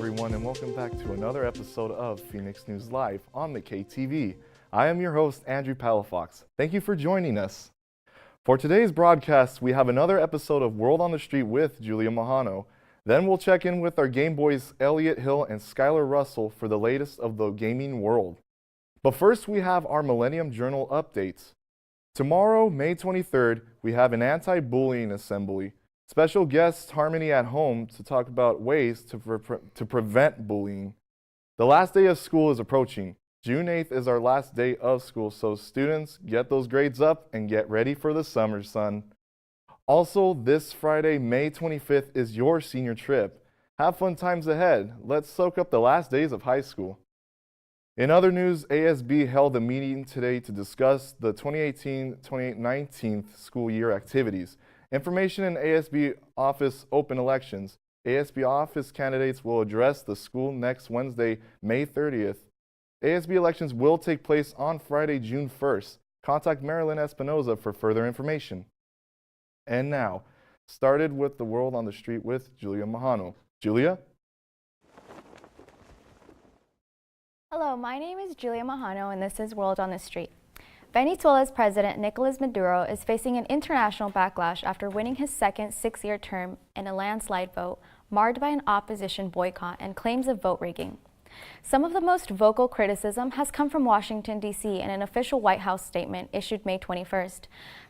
everyone, and welcome back to another episode of Phoenix News Live on the KTV. I am your host, Andrew Palafox. Thank you for joining us. For today's broadcast, we have another episode of World on the Street with Julia Mahano. Then we'll check in with our Game Boys Elliot Hill and Skylar Russell for the latest of the gaming world. But first, we have our Millennium Journal updates. Tomorrow, May 23rd, we have an anti-bullying assembly. Special guest Harmony at home to talk about ways to prevent bullying. The last day of school is approaching. June 8th is our last day of school, so students, get those grades up and get ready for the summer sun. Also, this Friday, May 25th, is your senior trip. Have fun times ahead. Let's soak up the last days of high school. In other news, ASB held a meeting today to discuss the 2018-2019 school year activities. Information in ASB office open elections. ASB office candidates will address the school next Wednesday, May 30th. ASB elections will take place on Friday, June 1st. Contact Marilyn Espinoza for further information. And now, started with the World on the Street with Julia Mahano. Julia? Hello, my name is Julia Mahano and this is World on the Street. Venezuela's President Nicolas Maduro is facing an international backlash after winning his second six-year term in a landslide vote marred by an opposition boycott and claims of vote rigging. Some of the most vocal criticism has come from Washington, D.C. in an official White House statement issued May 21st.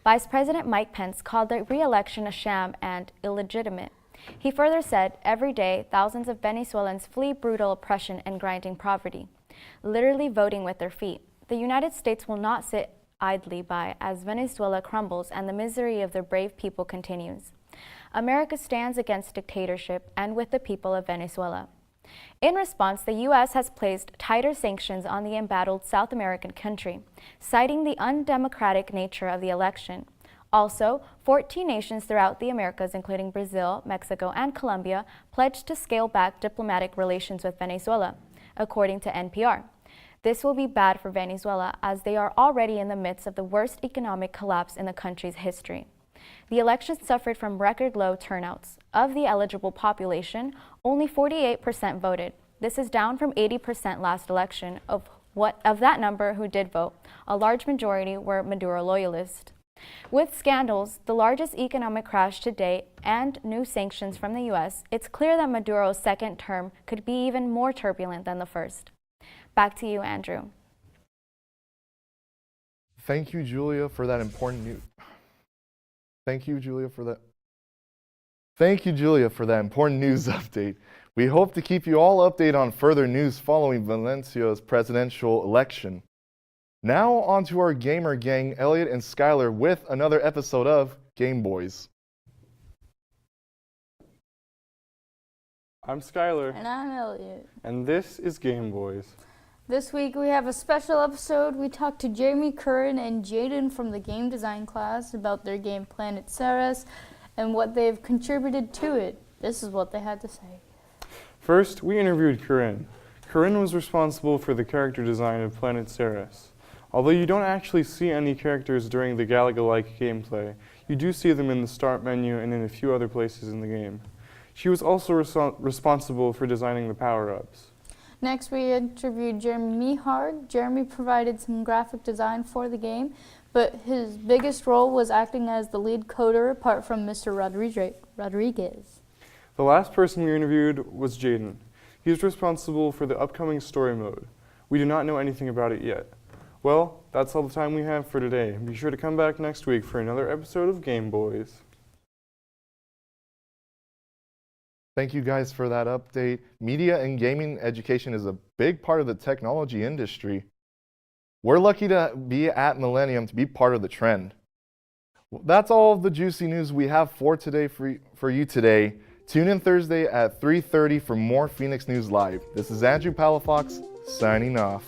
Vice President Mike Pence called the re-election a sham and illegitimate. He further said, every day, thousands of Venezuelans flee brutal oppression and grinding poverty, literally voting with their feet. The United States will not sit idly by as Venezuela crumbles and the misery of their brave people continues. America stands against dictatorship and with the people of Venezuela. In response, the U.S. has placed tighter sanctions on the embattled South American country, citing the undemocratic nature of the election. Also, 14 nations throughout the Americas, including Brazil, Mexico, and Colombia, pledged to scale back diplomatic relations with Venezuela, according to NPR. This will be bad for Venezuela as they are already in the midst of the worst economic collapse in the country's history. The election suffered from record low turnouts. Of the eligible population, only 48% voted. This is down from 80% last election. Of that number who did vote, a large majority were Maduro loyalists. With scandals, the largest economic crash to date, and new sanctions from the U.S., it's clear that Maduro's second term could be even more turbulent than the first. Back to you, Andrew. Thank you, Julia, for that important news. Thank you, Julia, for that important news update. We hope to keep you all updated on further news following Valencia's presidential election. Now on to our gamer gang, Elliot and Skylar, with another episode of Game Boys. I'm Skylar. And I'm Elliot. And this is Game Boys. This week we have a special episode. We talked to Jeremy Curran and Jaden from the game design class about their game Planet Ceres and what they've contributed to it. This is what they had to say. First, we interviewed Curran. Curran was responsible for the character design of Planet Ceres. Although you don't actually see any characters during the Galaga-like gameplay, you do see them in the start menu and in a few other places in the game. She was also responsible for designing the power-ups. Next, we interviewed Jeremy Mihard. Jeremy provided some graphic design for the game, but his biggest role was acting as the lead coder apart from Mr. Rodriguez. The last person we interviewed was Jaden. He is responsible for the upcoming story mode. We do not know anything about it yet. Well, that's all the time we have for today. Be sure to come back next week for another episode of Game Boys. Thank you guys for that update. Media and gaming education is a big part of the technology industry. We're lucky to be at Millennium to be part of the trend. That's all of the juicy news we have for today for you today. Tune in Thursday at 3:30 for more Phoenix News Live. This is Andrew Palafox signing off.